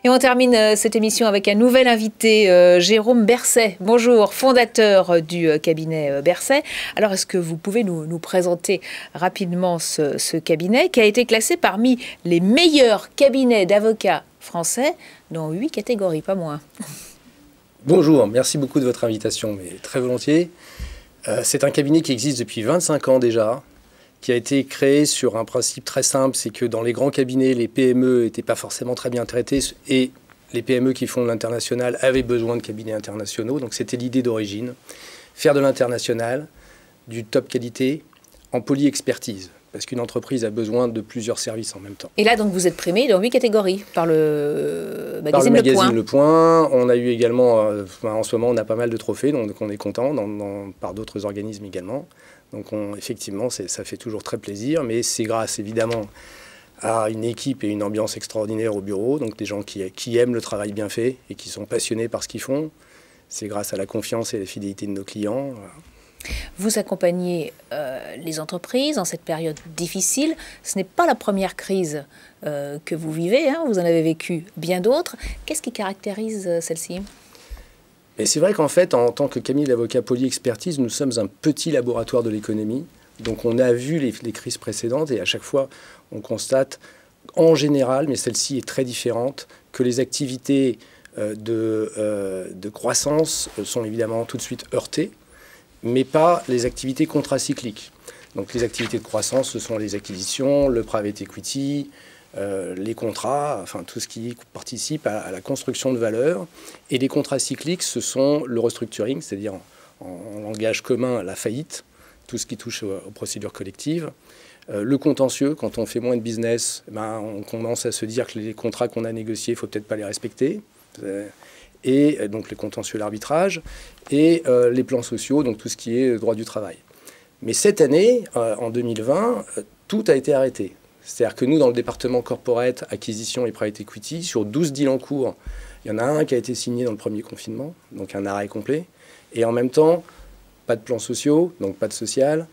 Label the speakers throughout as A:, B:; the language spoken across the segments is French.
A: Et on termine cette émission avec un nouvel invité, Jérôme Berset. Bonjour, fondateur du cabinet Berset. Alors, est-ce que vous pouvez nous présenter rapidement ce cabinet qui a été classé parmi les meilleurs cabinets d'avocats français dans 8 catégories, pas moins?
B: Bonjour, merci beaucoup de votre invitation, mais très volontiers. C'est un cabinet qui existe depuis 25 ans déjà, qui a été créé sur un principe très simple, c'est que dans les grands cabinets, les PME n'étaient pas forcément très bien traités et les PME qui font de l'international avaient besoin de cabinets internationaux. Donc c'était l'idée d'origine, faire de l'international, du top qualité, en poly-expertise, parce qu'une entreprise a besoin de plusieurs services en même temps.
A: Et là, donc, vous êtes primé dans 8 catégories par le magazine
B: Le Point. On a eu également, en ce moment, on a pas mal de trophées, donc on est content, par d'autres organismes également. Donc effectivement, ça fait toujours très plaisir, mais c'est grâce évidemment à une équipe et une ambiance extraordinaire au bureau, donc des gens qui aiment le travail bien fait et qui sont passionnés par ce qu'ils font. C'est grâce à la confiance et la fidélité de nos clients. Voilà.
A: Vous accompagnez les entreprises dans cette période difficile. Ce n'est pas la première crise que vous vivez, hein. Vous en avez vécu bien d'autres. Qu'est-ce qui caractérise celle-ci ?
B: Et c'est vrai qu'en fait, en tant que cabinet d'avocats poly-expertise, nous sommes un petit laboratoire de l'économie. Donc on a vu les crises précédentes et à chaque fois, on constate, en général, mais celle-ci est très différente, que les activités de croissance sont évidemment tout de suite heurtées, mais pas les activités contracycliques. Donc les activités de croissance, ce sont les acquisitions, le private equity, les contrats, enfin tout ce qui participe à la construction de valeur. Et les contrats cycliques, ce sont le restructuring, c'est-à-dire en langage commun la faillite, tout ce qui touche aux procédures collectives. Le contentieux, quand on fait moins de business, on commence à se dire que les contrats qu'on a négociés, il ne faut peut-être pas les respecter. Et donc les contentieux, l'arbitrage, et les plans sociaux, donc tout ce qui est droit du travail. Mais cette année, en 2020, tout a été arrêté. C'est-à-dire que nous, dans le département corporate, acquisition et private equity, sur 12 deals en cours, il y en a un qui a été signé dans le premier confinement, donc un arrêt complet. Et en même temps, pas de plans sociaux, donc pas de social,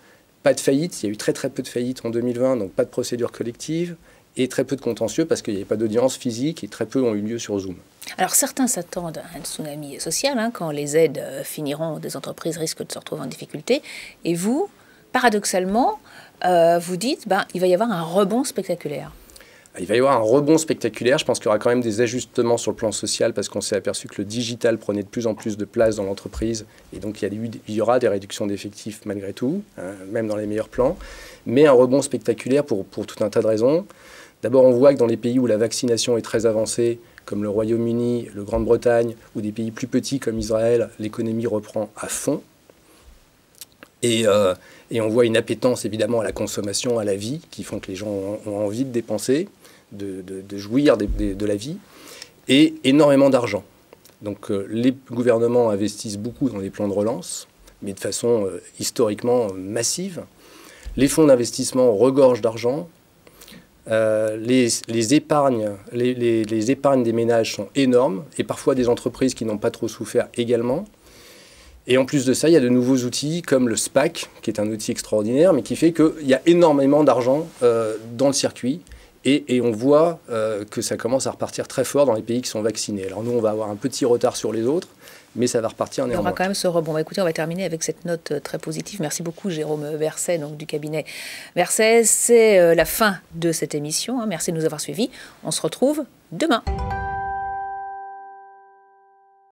B: pas de faillite. Il y a eu très très peu de faillites en 2020, donc pas de procédure collective, et très peu de contentieux parce qu'il n'y avait pas d'audience physique et très peu ont eu lieu sur Zoom.
A: Alors certains s'attendent à un tsunami social, hein, quand les aides finiront, des entreprises risquent de se retrouver en difficulté. Et vous, paradoxalement, vous dites il va y avoir un rebond spectaculaire.
B: Il va y avoir un rebond spectaculaire. Je pense qu'il y aura quand même des ajustements sur le plan social parce qu'on s'est aperçu que le digital prenait de plus en plus de place dans l'entreprise. Et donc, il y aura des réductions d'effectifs malgré tout, hein, même dans les meilleurs plans. Mais un rebond spectaculaire pour tout un tas de raisons. D'abord, on voit que dans les pays où la vaccination est très avancée, comme le Royaume-Uni, le Grande-Bretagne, ou des pays plus petits comme Israël, l'économie reprend à fond. Et on voit une appétence évidemment à la consommation, à la vie, qui font que les gens ont envie de dépenser, de jouir de la vie, et énormément d'argent. Donc les gouvernements investissent beaucoup dans les plans de relance, mais de façon historiquement massive. Les fonds d'investissement regorgent d'argent. Les épargnes des ménages sont énormes, et parfois des entreprises qui n'ont pas trop souffert également. Et en plus de ça, il y a de nouveaux outils comme le SPAC, qui est un outil extraordinaire, mais qui fait qu'il y a énormément d'argent dans le circuit. Et on voit que ça commence à repartir très fort dans les pays qui sont vaccinés. Alors nous, on va avoir un petit retard sur les autres, mais ça va repartir néanmoins.
A: Il y aura quand même ce rebond. Écoutez, on va terminer avec cette note très positive. Merci beaucoup, Jérôme Berset, donc du cabinet Berset. C'est la fin de cette émission. Merci de nous avoir suivis. On se retrouve demain.